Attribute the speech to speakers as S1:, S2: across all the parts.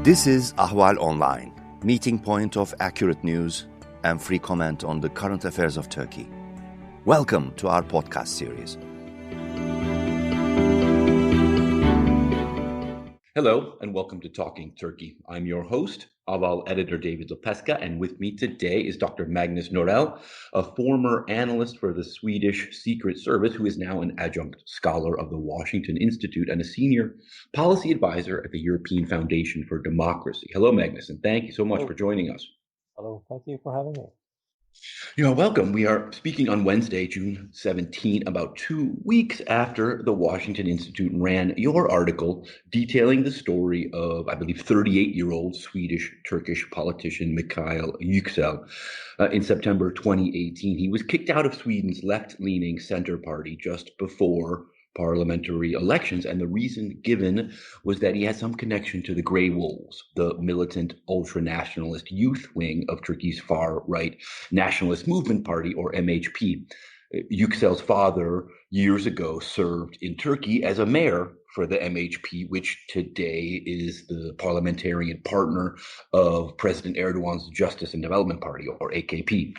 S1: This is Ahval Online, meeting point of accurate news and free comment on the current affairs of Turkey. Welcome to our podcast series.
S2: Hello, and welcome to Talking Turkey. I'm your host, Ahval editor David Lepeska, and with me today is Dr. Magnus Norell, a former analyst for the Swedish Secret Service, who is now an adjunct scholar of the Washington Institute and a senior policy advisor at the European Foundation for Democracy. Hello, Magnus, and thank you so much for joining us.
S3: Hello, thank you for having me.
S2: You are welcome. We are speaking on Wednesday, June 17, about 2 weeks after the Washington Institute ran your article detailing the story of, I believe, 38-year-old Swedish-Turkish politician Mikael Yüksel. In September 2018, he was kicked out of Sweden's left-leaning center party just before parliamentary elections, and the reason given was that he had some connection to the Grey Wolves, the militant ultra-nationalist youth wing of Turkey's far-right Nationalist Movement Party, or MHP. Yüksel's father, years ago, served in Turkey as a mayor for the MHP, which today is the parliamentarian partner of President Erdogan's Justice and Development Party, or AKP.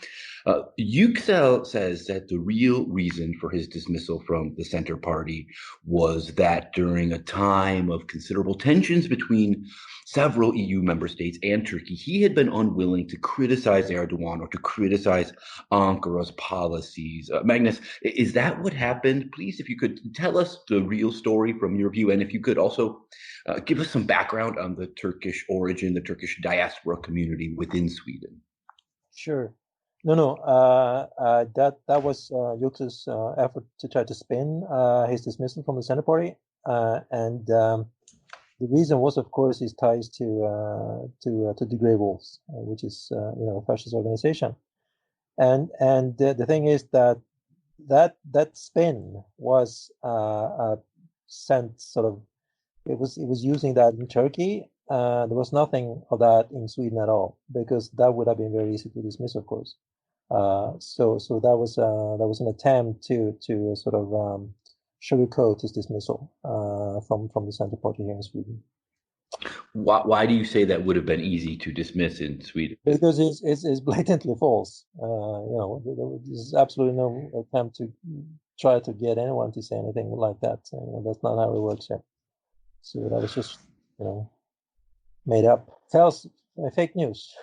S2: Yüksel says that the real reason for his dismissal from the Center Party was that during a time of considerable tensions between several EU member states and Turkey, he had been unwilling to criticize Erdogan or to criticize Ankara's policies. Magnus, is that what happened? Please, if you could tell us the real story from your view, and if you could also give us some background on the Turkish origin, the Turkish diaspora community within Sweden.
S3: Sure. No. That was Yüksel's effort to try to spin his dismissal from the Center Party, and the reason was, of course, his ties to the Grey Wolves, which is a fascist organization, and the thing is that spin was sent sort of it was using that in Turkey. There was nothing of that in Sweden at all, because that would have been very easy to dismiss, of course. So that was an attempt to sort of sugarcoat his dismissal from the Center Party here in Sweden.
S2: Why do you say that would have been easy to dismiss in Sweden?
S3: Because it's blatantly false. There's absolutely no attempt to try to get anyone to say anything like that. That's not how it works here. So that was just made up. Fake news.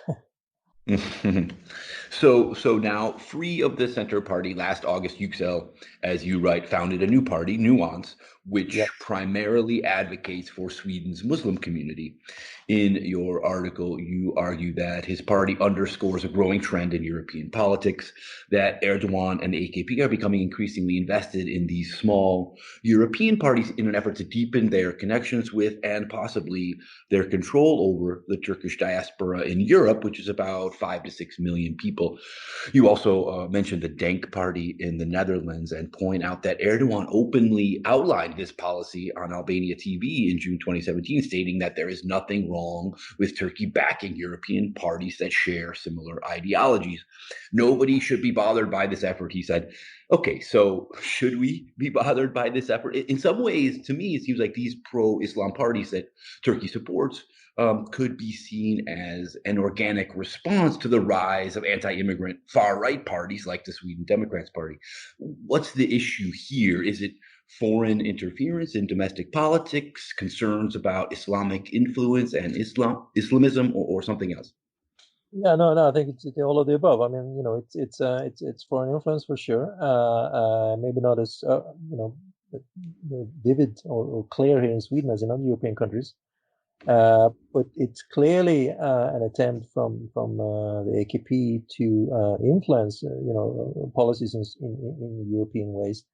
S2: So now, free of the Center Party, last August, Yüksel, as you write, founded a new party, Nuance, which primarily advocates for Sweden's Muslim community. In your article, you argue that his party underscores a growing trend in European politics, that Erdogan and the AKP are becoming increasingly invested in these small European parties in an effort to deepen their connections with and possibly their control over the Turkish diaspora in Europe, which is about 5 to 6 million people. You also mentioned the Denk party in the Netherlands and point out that Erdogan openly outlined this policy on Albania TV in June 2017, stating that there is nothing wrong with Turkey backing European parties that share similar ideologies. Nobody should be bothered by this effort, he said. Okay, so should we be bothered by this effort? In some ways, to me, it seems like these pro-Islam parties that Turkey supports could be seen as an organic response to the rise of anti-immigrant far-right parties like the Sweden Democrats Party. What's the issue here? Is it foreign interference in domestic politics, concerns about Islamic influence and Islamism, or something else?
S3: Yeah, no, I think it's all of the above. I mean, it's foreign influence for sure. Maybe not as vivid or clear here in Sweden as in other European countries. But it's clearly an attempt from the AKP to influence, policies in European ways.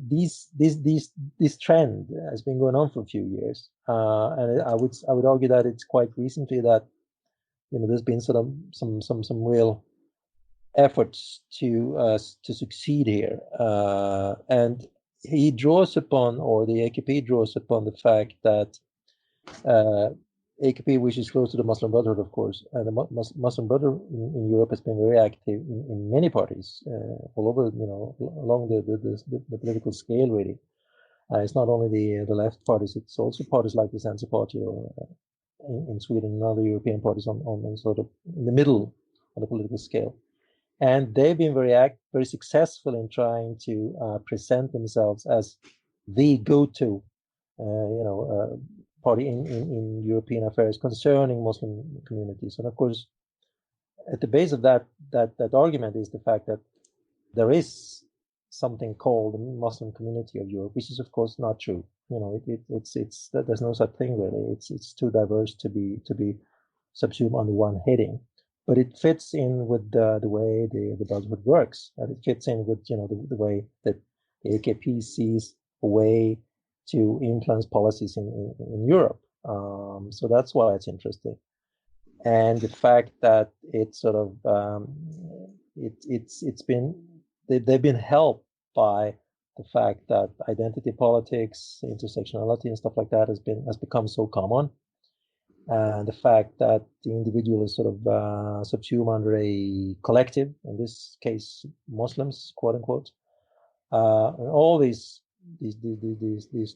S3: This trend has been going on for a few years, and I would argue that it's quite recently that there's been sort of some real efforts to succeed here, and he draws upon, or the AKP draws upon, the fact that AKP, which is close to the Muslim Brotherhood, of course, and the Muslim Brotherhood in Europe has been very active in many parties all over, along the political scale, really. It's not only the left parties; it's also parties like the Center Party or in Sweden and other European parties on sort of in the middle on the political scale. And they've been very successful in trying to present themselves as the go-to, party in European affairs concerning Muslim communities. And of course, at the base of that argument is the fact that there is something called the Muslim Community of Europe, which is of course not true. It's there's no such thing really. It's too diverse to be subsumed under one heading. But it fits in with the way the Brotherhood works, and it fits in with the way that the AKP sees a way to influence policies in Europe. So that's why it's interesting, and the fact that it's sort of they've been helped by the fact that identity politics, intersectionality, and stuff like that has become so common. And the fact that the individual is sort of subsumed under a collective, in this case, Muslims, quote unquote, and all these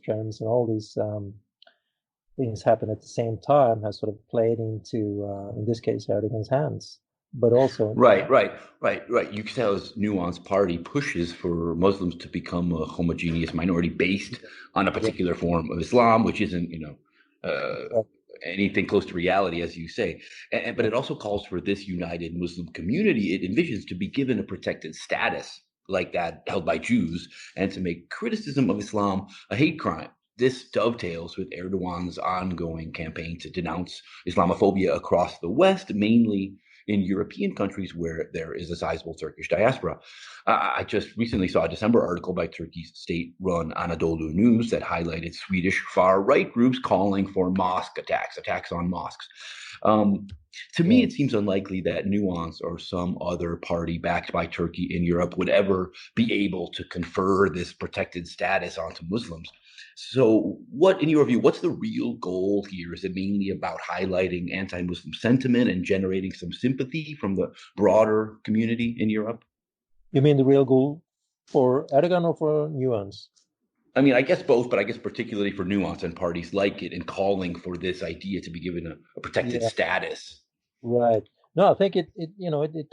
S3: trends and all these things happen at the same time has sort of played into, in this case, Erdogan's hands. But also,
S2: right. You can tell this nuanced party pushes for Muslims to become a homogeneous minority based on a particular form of Islam, which isn't, anything close to reality, as you say. But it also calls for this united Muslim community it envisions to be given a protected status like that held by Jews, and to make criticism of Islam a hate crime. This dovetails with Erdogan's ongoing campaign to denounce Islamophobia across the West, mainly in European countries where there is a sizable Turkish diaspora. I just recently saw a December article by Turkey's state-run Anadolu News that highlighted Swedish far-right groups calling for mosque attacks on mosques. To me, it seems unlikely that Nuance or some other party backed by Turkey in Europe would ever be able to confer this protected status onto Muslims. So what, in your view, what's the real goal here? Is it mainly about highlighting anti-Muslim sentiment and generating some sympathy from the broader community in Europe?
S3: You mean the real goal for Erdogan or for Nuance?
S2: I mean, I guess both, but I guess particularly for Nuance and parties like it and calling for this idea to be given a protected status.
S3: Right. No, I think it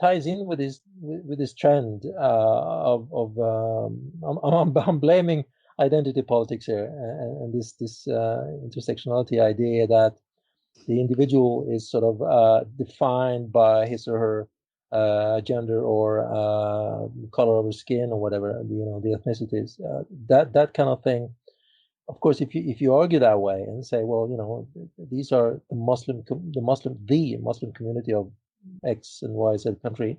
S3: ties in with this trend I'm blaming identity politics here and this intersectionality idea that the individual is sort of defined by his or her gender or color of his skin or whatever the ethnicities, that kind of thing. Of course, if you argue that way and say, well, these are the Muslim community of X and Y Z country,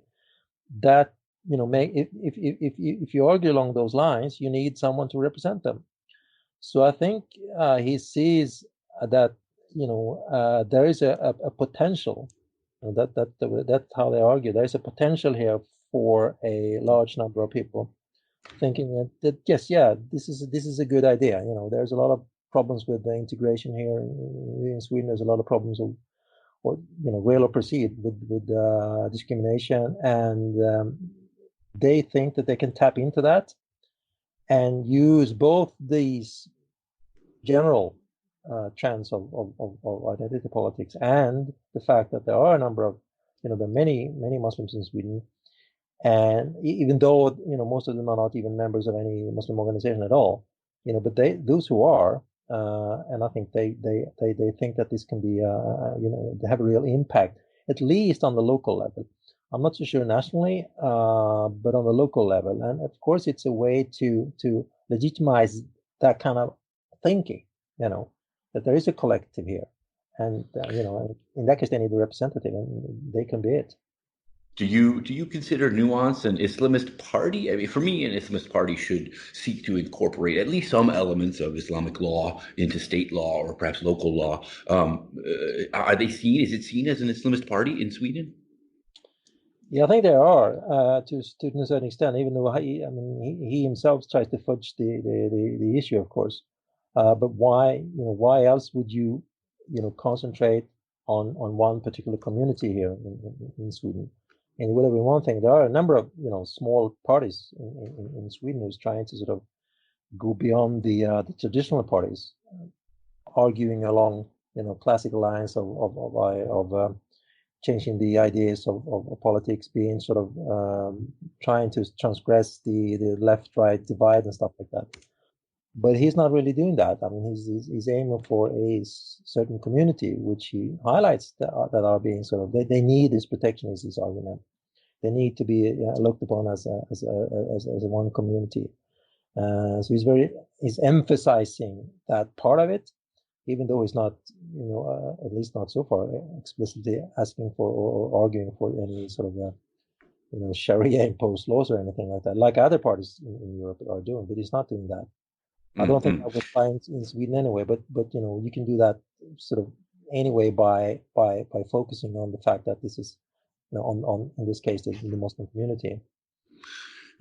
S3: that if you argue along those lines, you need someone to represent them. So I think he sees that there is a potential. That's how they argue. There is a potential here for a large number of people thinking that yes, this is a good idea. There's a lot of problems with the integration here in Sweden. There's a lot of problems real or perceived with discrimination, and they think that they can tap into that and use both these general trends of identity politics and the fact that there are a number of there are many Muslims in Sweden. And even though most of them are not even members of any Muslim organization at all, but those who are, and I think they think that this can be they have a real impact, at least on the local level. I'm not so sure nationally, but on the local level, and of course it's a way to legitimize that kind of thinking. That there is a collective here, and in that case they need a representative, and they can be it.
S2: Do you consider Nuance an Islamist party? I mean, for me, an Islamist party should seek to incorporate at least some elements of Islamic law into state law or perhaps local law. Are they seen? Is it seen as an Islamist party in Sweden?
S3: Yeah, I think there are to a certain extent. Even though he himself tries to fudge the issue, of course. But why else would you concentrate on one particular community here in Sweden? And whatever we want thing, there are a number of small parties in Sweden who's trying to sort of go beyond the traditional parties, arguing along classic lines of changing the ideas of politics, being sort of trying to transgress the left-right divide and stuff like that. But he's not really doing that. I mean, he's aiming for a certain community, which he highlights that are being sort of, they need this protection, is his argument. They need to be looked upon as a one community. So he's emphasizing that part of it, even though he's not, at least not so far, explicitly asking for or arguing for any sort of, Sharia imposed laws or anything like that, like other parties in Europe are doing. But he's not doing that. I don't think that would apply in Sweden anyway. But you can do that sort of anyway by focusing on the fact that this is, on in this case, the Muslim community.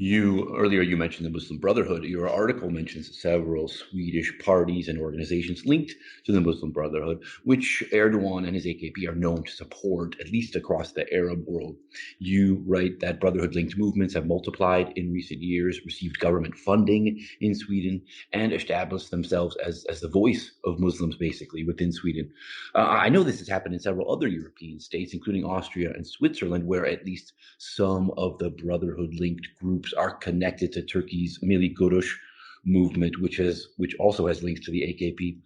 S2: Earlier you mentioned the Muslim Brotherhood. Your article mentions several Swedish parties and organizations linked to the Muslim Brotherhood, which Erdogan and his AKP are known to support, at least across the Arab world. You write that Brotherhood-linked movements have multiplied in recent years, received government funding in Sweden, and established themselves as the voice of Muslims, basically, within Sweden. I know this has happened in several other European states, including Austria and Switzerland, where at least some of the Brotherhood-linked groups are connected to Turkey's Milli Görüş movement, which also has links to the AKP.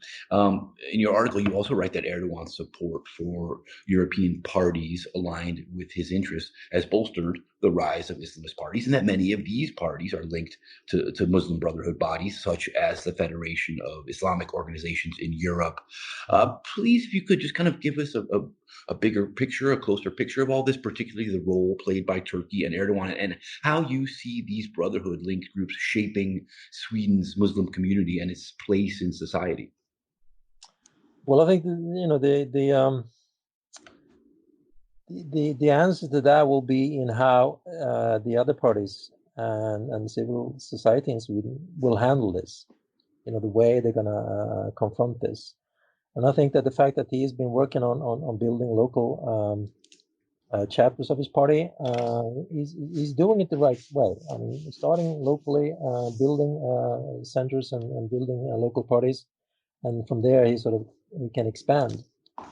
S2: In your article, you also write that Erdogan's support for European parties aligned with his interests has bolstered the rise of Islamist parties, and that many of these parties are linked to Muslim Brotherhood bodies, such as the Federation of Islamic Organizations in Europe. Please, if you could just kind of give us a bigger picture, a closer picture of all this, particularly the role played by Turkey and Erdogan, and how you see these Brotherhood-linked groups shaping Sweden's Muslim community and its place in society.
S3: Well, I think the answer to that will be in how the other parties and civil society in Sweden will handle this. The way they're going to confront this. And I think that the fact that he has been working on building local chapters of his party, he's doing it the right way. I mean, starting locally, building centers and building local parties, and from there he can expand.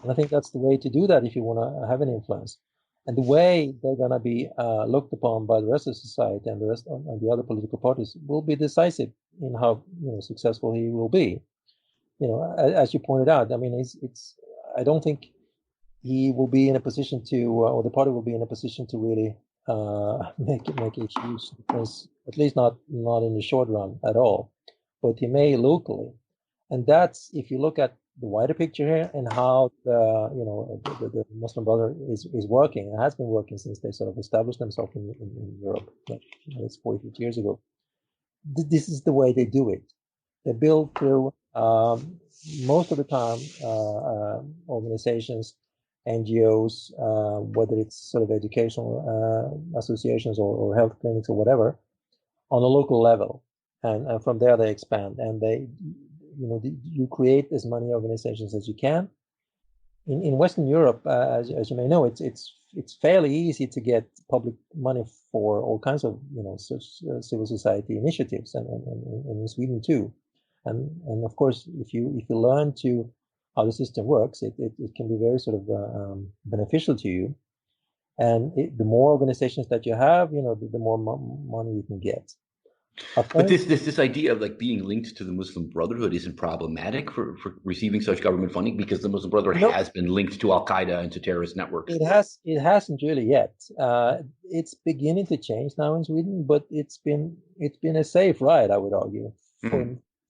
S3: And I think that's the way to do that if you want to have an influence. And the way they're going to be looked upon by the rest of society and the other political parties will be decisive in how successful he will be. As you pointed out, I mean, I don't think he will be in a position to, or the party will be in a position to really make a huge difference, at least not in the short run at all. But he may locally, and that's if you look at the wider picture here and how the Muslim Brotherhood is working and has been working since they sort of established themselves in Europe, that's 40 years ago. This is the way they do it. They build through most of the time organizations, NGOs, whether it's sort of educational associations or health clinics or whatever, on a local level, and from there they expand and you create as many organizations as you can. In Western Europe, as you may know, it's fairly easy to get public money for all kinds of civil society initiatives, and in Sweden too. And of course, if you learn how the system works, it can be very sort of beneficial to you. And the more organizations that you have, the more money you can get.
S2: But this idea of being linked to the Muslim Brotherhood isn't problematic for receiving such government funding, because the Muslim Brotherhood has been linked to Al Qaeda and to terrorist networks.
S3: It hasn't really yet. It's beginning to change now in Sweden, but it's been a safe ride, I would argue,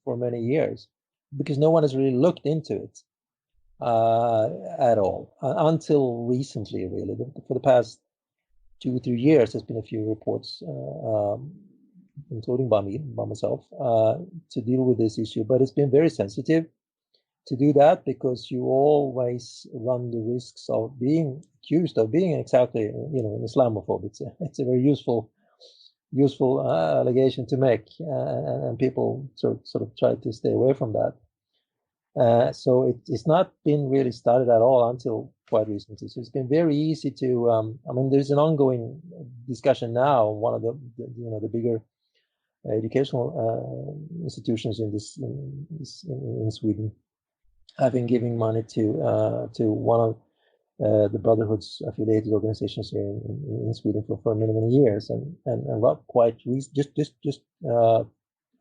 S3: for many years, because no one has really looked into it at all until recently. Really, for the past 2 or 3 years, there's been a few reports, including by myself, to deal with this issue. But it's been very sensitive to do that, because you always run the risks of being accused of being exactly, an Islamophobe. It's a very useful allegation to make, and people sort of try to stay away from that. So it's not been really started at all until quite recently. So it's been very easy to. There's an ongoing discussion now. One of the bigger educational institutions in Sweden I've been giving money to one of the Brotherhood's affiliated organizations here in Sweden for many years, and not quite just I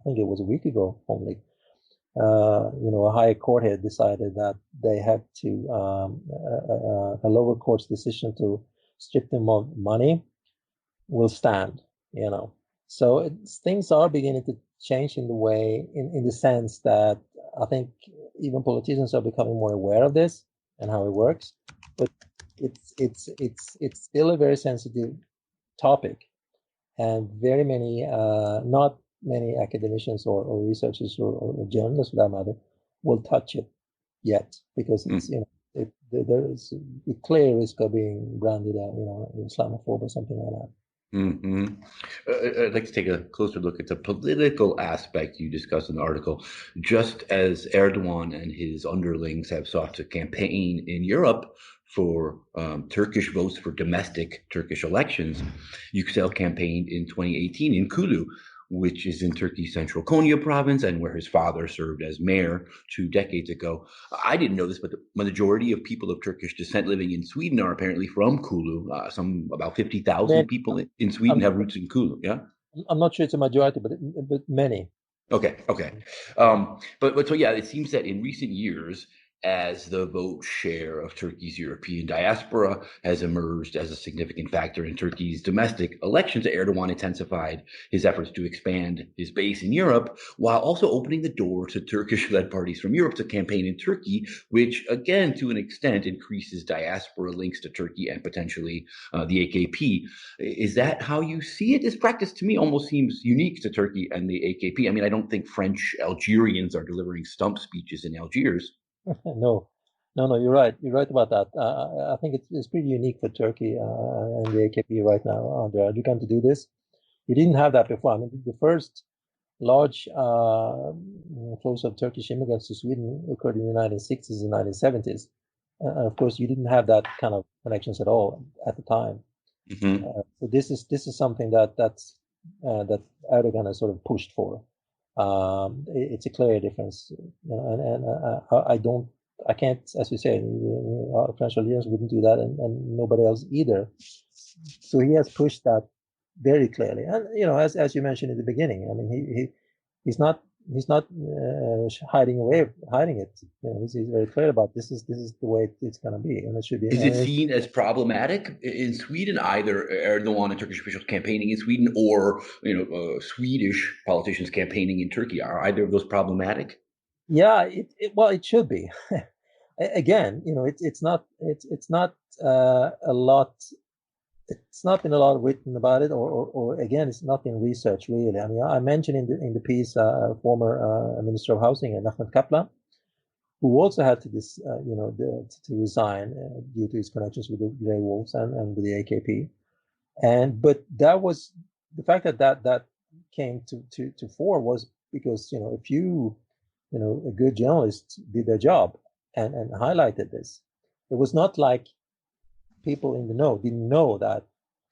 S3: think it was a week ago only. A higher court had decided that they had to a lower court's decision to strip them of money will stand. So things are beginning to change in the way, in the sense that I think even politicians are becoming more aware of this and how it works, but it's still a very sensitive topic, and very many not many academicians or researchers or journalists, for that matter, will touch it yet, because it's there is a clear risk of being branded Islamophobe or something like that.
S2: I'd like to take a closer look at the political aspect you discuss in the article. Just as Erdogan and his underlings have sought to campaign in Europe for Turkish votes for domestic Turkish elections, Yüksel campaigned in 2018 in Kulu, which is in Turkey's central Konya province and where his father served as mayor 2 decades ago. I didn't know this, but the majority of people of Turkish descent living in Sweden are apparently from Kulu. About 50,000 people in Sweden have roots in Kulu. Yeah,
S3: I'm not sure it's a majority, but many.
S2: Okay. But so yeah, it seems that in recent years, as the vote share of Turkey's European diaspora has emerged as a significant factor in Turkey's domestic elections, Erdogan intensified his efforts to expand his base in Europe, while also opening the door to Turkish-led parties from Europe to campaign in Turkey, which again, to an extent, increases diaspora links to Turkey and potentially the AKP. Is that how you see it? This practice to me almost seems unique to Turkey and the AKP. I mean, I don't think French Algerians are delivering stump speeches in Algiers.
S3: No, you're right. You're right about that. I think it's pretty unique for Turkey and the AKP right now under Erdogan to do this. You didn't have that before. I mean, the first large flows of Turkish immigrants to Sweden occurred in the 1960s and 1970s. And of course, you didn't have that kind of connections at all at the time. So this is something that Erdogan has sort of pushed for. It's a clear difference, and I can't, as you say, French Algerians wouldn't do that, and nobody else either. So he has pushed that very clearly, and as you mentioned in the beginning, I mean, he's not hiding it. He's very clear about this is the way it's going to be, and it should be.
S2: Is it seen as problematic in Sweden, either Erdogan and Turkish officials campaigning in Sweden, or Swedish politicians campaigning in Turkey? Are either of those problematic?
S3: Yeah, it should be. Again, it's not a lot. It's not been a lot written about it, or again, it's not in research really. I mean, I mentioned in the piece former Minister of Housing, Ahmed Kaplan, who also had to resign due to his connections with the Grey Wolves and with the AKP. But that was the fact that came to fore was because a few a good journalist did their job and highlighted this. It was not like people in the know didn't know that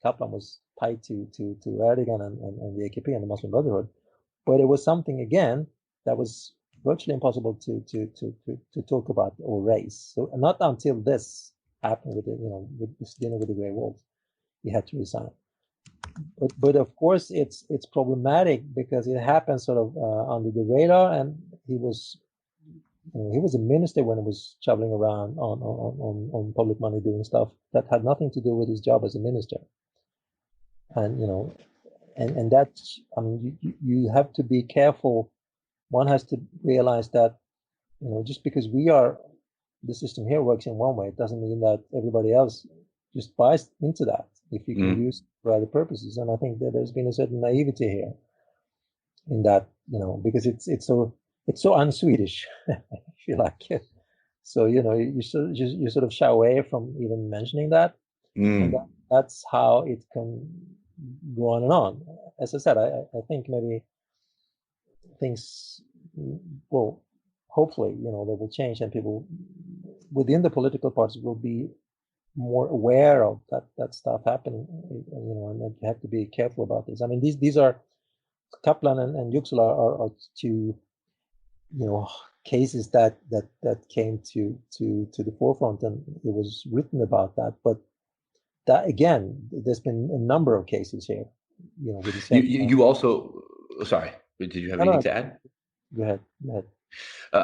S3: Kaplan was tied to Erdogan and the AKP and the Muslim Brotherhood, but it was something again that was virtually impossible to talk about or raise. So not until this happened with with dinner with the Grey Wolves, he had to resign. But of course it's problematic because it happened sort of under the radar, and he was a minister when he was traveling around on public money doing stuff that had nothing to do with his job as a minister. And and that, I mean, you have to be careful. One has to realize that just because the system here works in one way, it doesn't mean that everybody else just buys into that if you can use it for other purposes. And I think that there's been a certain naivety here in that, because it's so un-Swedish, if you like. So you sort of shy away from even mentioning that, and that's how it can go on and on. As I said, I think maybe things will hopefully they will change, and people within the political parties will be more aware of that stuff happening, and that you have to be careful about this. I mean, these are Kaplan and Yüksel are two cases that came to the forefront, and it was written about that. But that again, there's been a number of cases here, with the same.
S2: You also, sorry, did you have anything to add?
S3: Go ahead.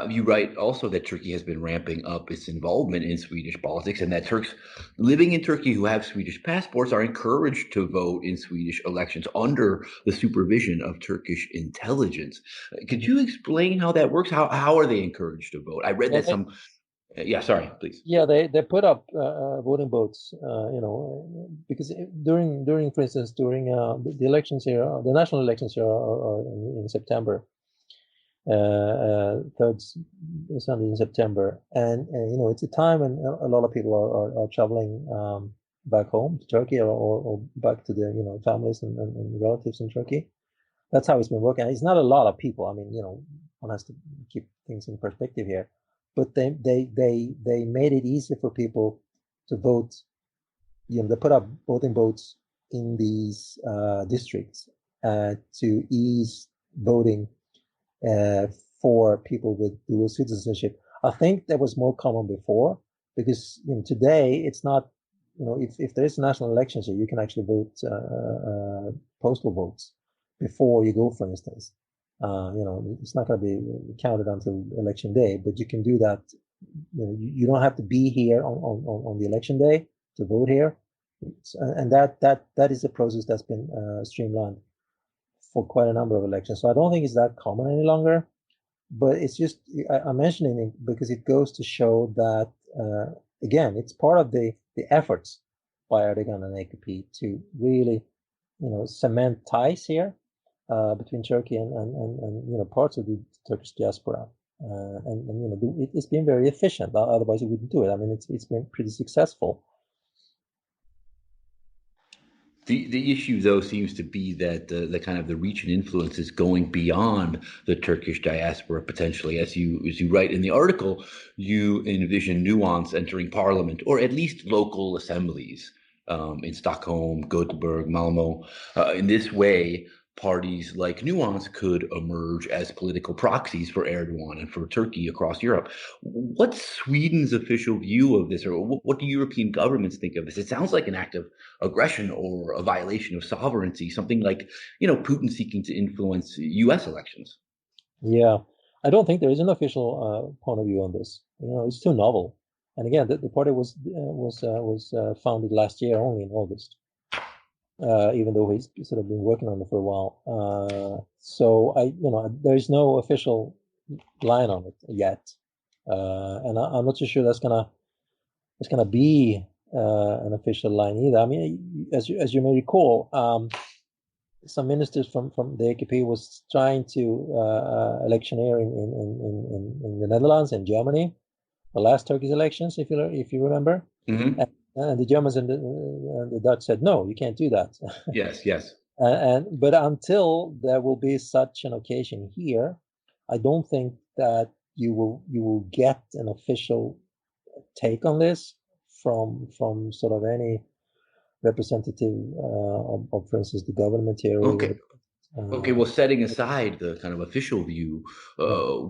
S2: You write also that Turkey has been ramping up its involvement in Swedish politics, and that Turks living in Turkey who have Swedish passports are encouraged to vote in Swedish elections under the supervision of Turkish intelligence. Could you explain how that works? How are they encouraged to vote? I read that some. Yeah, sorry, please.
S3: Yeah, they put up voting votes, because during, for instance, during the elections here, the national elections here are in September. Third Sunday in September, and it's a time when a lot of people are traveling back home to Turkey or back to their families and relatives in Turkey. That's how it's been working. It's not a lot of people. I mean, one has to keep things in perspective here, but they made it easier for people to vote. They put up voting votes in these districts to ease voting for people with dual citizenship. I think that was more common before, because today it's not. If there is national elections here, you can actually vote postal votes before you go, for instance. It's not going to be counted until election day, but you can do that. You don't have to be here on the election day to vote here, and that is a process that's been streamlined for quite a number of elections. So I don't think it's that common any longer, but it's just, I'm mentioning it because it goes to show that, again, it's part of the efforts by Erdogan and AKP to really, cement ties here between Turkey and parts of the Turkish diaspora. It's been very efficient. Otherwise, it wouldn't do it. I mean, it's been pretty successful.
S2: The issue, though, seems to be that the kind of the reach and influence is going beyond the Turkish diaspora potentially. As you write in the article, you envision nuance entering parliament, or at least local assemblies in Stockholm, Gothenburg, Malmo. In this way, parties like Nuance could emerge as political proxies for Erdogan and for Turkey across Europe. What's Sweden's official view of this, or what do European governments think of this? It sounds like an act of aggression or a violation of sovereignty, something like, Putin seeking to influence U.S. elections.
S3: Yeah, I don't think there is an official point of view on this. It's too novel. And again, the party was founded last year, only in August. Even though he's sort of been working on it for a while. So there is no official line on it yet, and I'm not so sure that's gonna be an official line either. I mean, as you may recall, some ministers from the AKP was trying to electioneer in the Netherlands and Germany, the last Turkish elections, if you remember.
S2: Mm-hmm.
S3: And the Germans and the Dutch said, no, you can't do that.
S2: Yes.
S3: But until there will be such an occasion here, I don't think that you will get an official take on this from sort of any representative of, for instance, the government here.
S2: Okay. Okay, well, setting aside the kind of official view,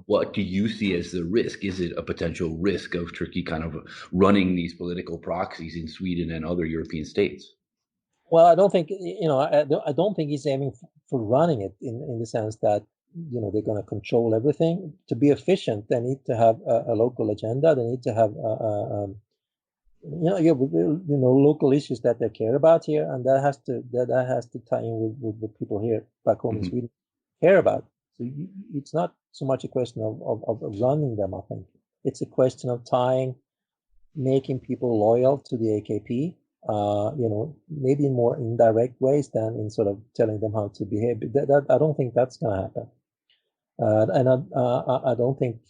S2: what do you see as the risk? Is it a potential risk of Turkey kind of running these political proxies in Sweden and other European states?
S3: Well, I don't think, I don't think he's aiming for running it in the sense that, they're going to control everything. To be efficient, they need to have a local agenda. They need to have, local issues that they care about here, and that has to tie in with the people here back home in Sweden care about. So it's not so much a question of running them. I think it's a question of making people loyal to the AKP. Maybe in more indirect ways than in sort of telling them how to behave. That I don't think that's going to happen, and I don't think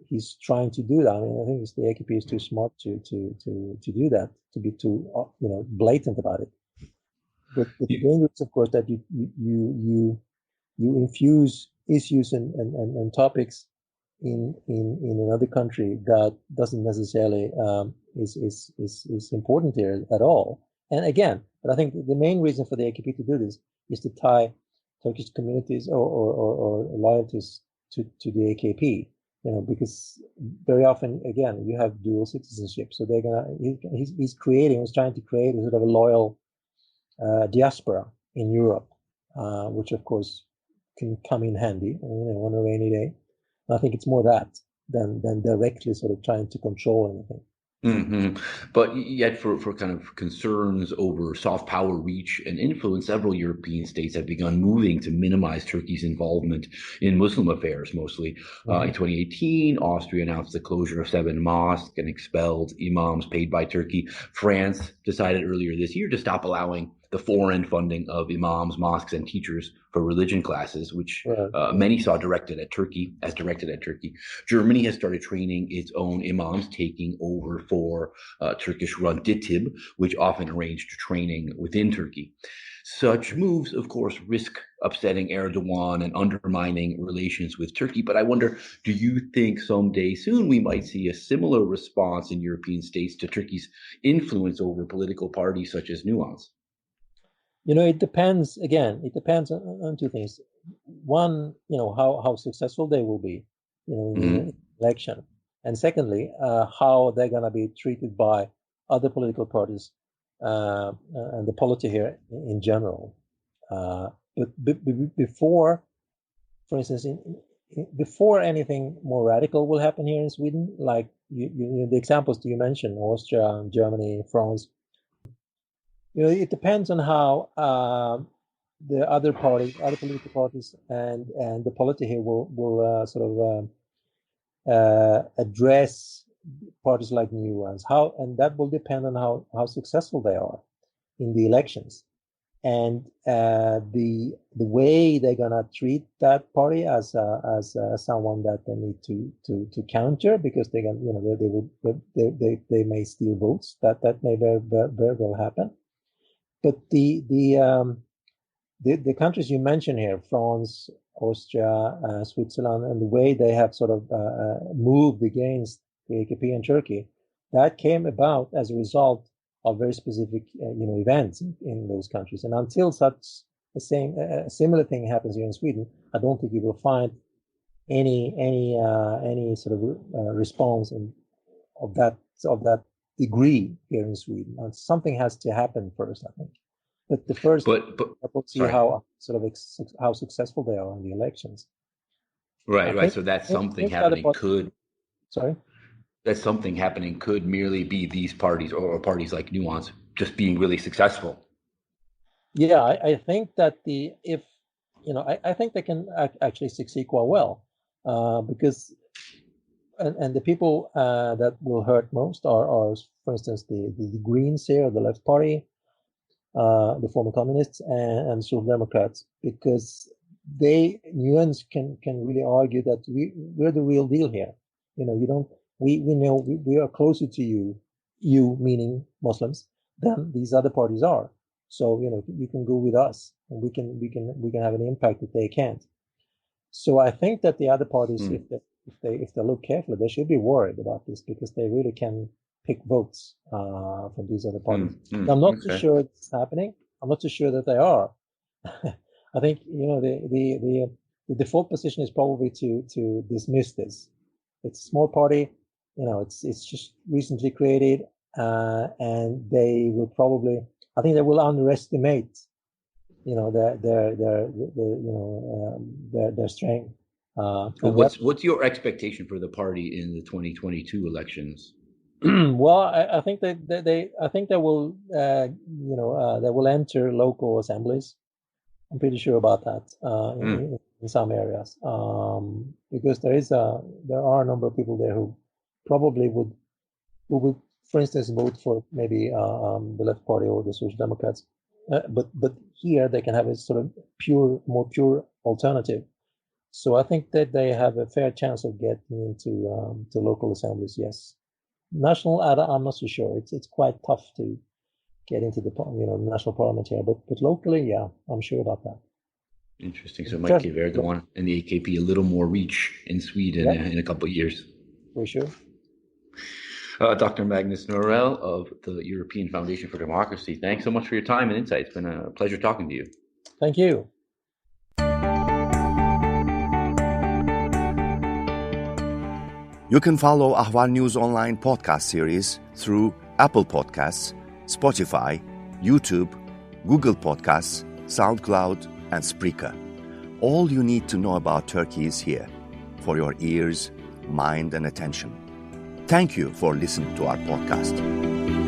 S3: he's trying to do that. I mean, I think the AKP is too smart to do that, to be too blatant about it. But the danger is, of course, that you infuse issues and topics in another country that doesn't necessarily is important here at all. And again, but I think the main reason for the AKP to do this is to tie Turkish communities or loyalties to the AKP. because very often, again, you have dual citizenship. So he's trying to create a sort of a loyal diaspora in Europe, which of course can come in handy, on a rainy day. And I think it's more that than directly sort of trying to control anything.
S2: But yet, for kind of concerns over soft power reach and influence, several European states have begun moving to minimize Turkey's involvement in Muslim affairs, mostly. In 2018, Austria announced the closure of 7 mosques and expelled imams paid by Turkey. France decided earlier this year to stop allowing the foreign funding of imams, mosques, and teachers for religion classes, which many saw directed at Turkey. Germany has started training its own imams, taking over for Turkish-run DİTİB, which often arranged training within Turkey. Such moves, of course, risk upsetting Erdogan and undermining relations with Turkey. But I wonder, do you think someday soon we might see a similar response in European states to Turkey's influence over political parties such as Nuance?
S3: It depends. Again, it depends on 2 things. One, how successful they will be, in the election, and secondly, how they're going to be treated by other political parties and the polity here in general. But before, for instance, before anything more radical will happen here in Sweden, like the examples that you mentioned, Austria, Germany, France. It depends on how the other political parties and the polity here will sort of address parties like new ones. And that will depend on how successful they are in the elections, and the way they're gonna treat that party as someone that they need to counter, because they may steal votes. That may very well happen. But the countries you mentioned here, France, Austria, Switzerland, and the way they have sort of moved against the AKP and Turkey, that came about as a result of very specific events in those countries. And until such a similar thing happens here in Sweden, I don't think you will find any sort of response of that degree here in Sweden. Something has to happen first, I think. But the first, we'll see how how successful they are in the elections.
S2: Right. So that's something happening That's something happening could merely be these parties or parties like Nuance just being really successful.
S3: Yeah, I think that I think they can actually succeed quite well, because. And the people that will hurt most are, for instance, the Greens here, the Left Party, the former communists, and Social Democrats, because nuance can really argue that we're the real deal here. We know we are closer to you meaning Muslims, than these other parties are. So you can go with us, and we can have an impact that they can't. So I think that the other parties, if they look carefully, they should be worried about this, because they really can pick votes from these other parties. I'm not too sure it's happening. I'm not too sure that they are. I think the default position is probably to dismiss this. It's a small party, it's just recently created, and they will probably, I think they will underestimate their strength.
S2: What's your expectation for the party in the 2022 elections?
S3: Well, I think they will they will enter local assemblies. I'm pretty sure about that in some areas, because there are a number of people there who probably would, for instance, vote for maybe the Left Party or the Social Democrats, but here they can have a sort of more pure alternative. So I think that they have a fair chance of getting into to local assemblies. Yes, national, I'm not so sure. It's quite tough to get into the national parliament here, but locally, yeah, I'm sure about that.
S2: Interesting. So it might give Erdogan and the AKP a little more reach in Sweden in a couple of years.
S3: For sure.
S2: Dr. Magnus Norell of the European Foundation for Democracy, thanks so much for your time and insight. It's been a pleasure talking to you.
S3: Thank you.
S1: You can follow Ahval News Online podcast series through Apple Podcasts, Spotify, YouTube, Google Podcasts, SoundCloud, and Spreaker. All you need to know about Turkey is here, for your ears, mind, and attention. Thank you for listening to our podcast.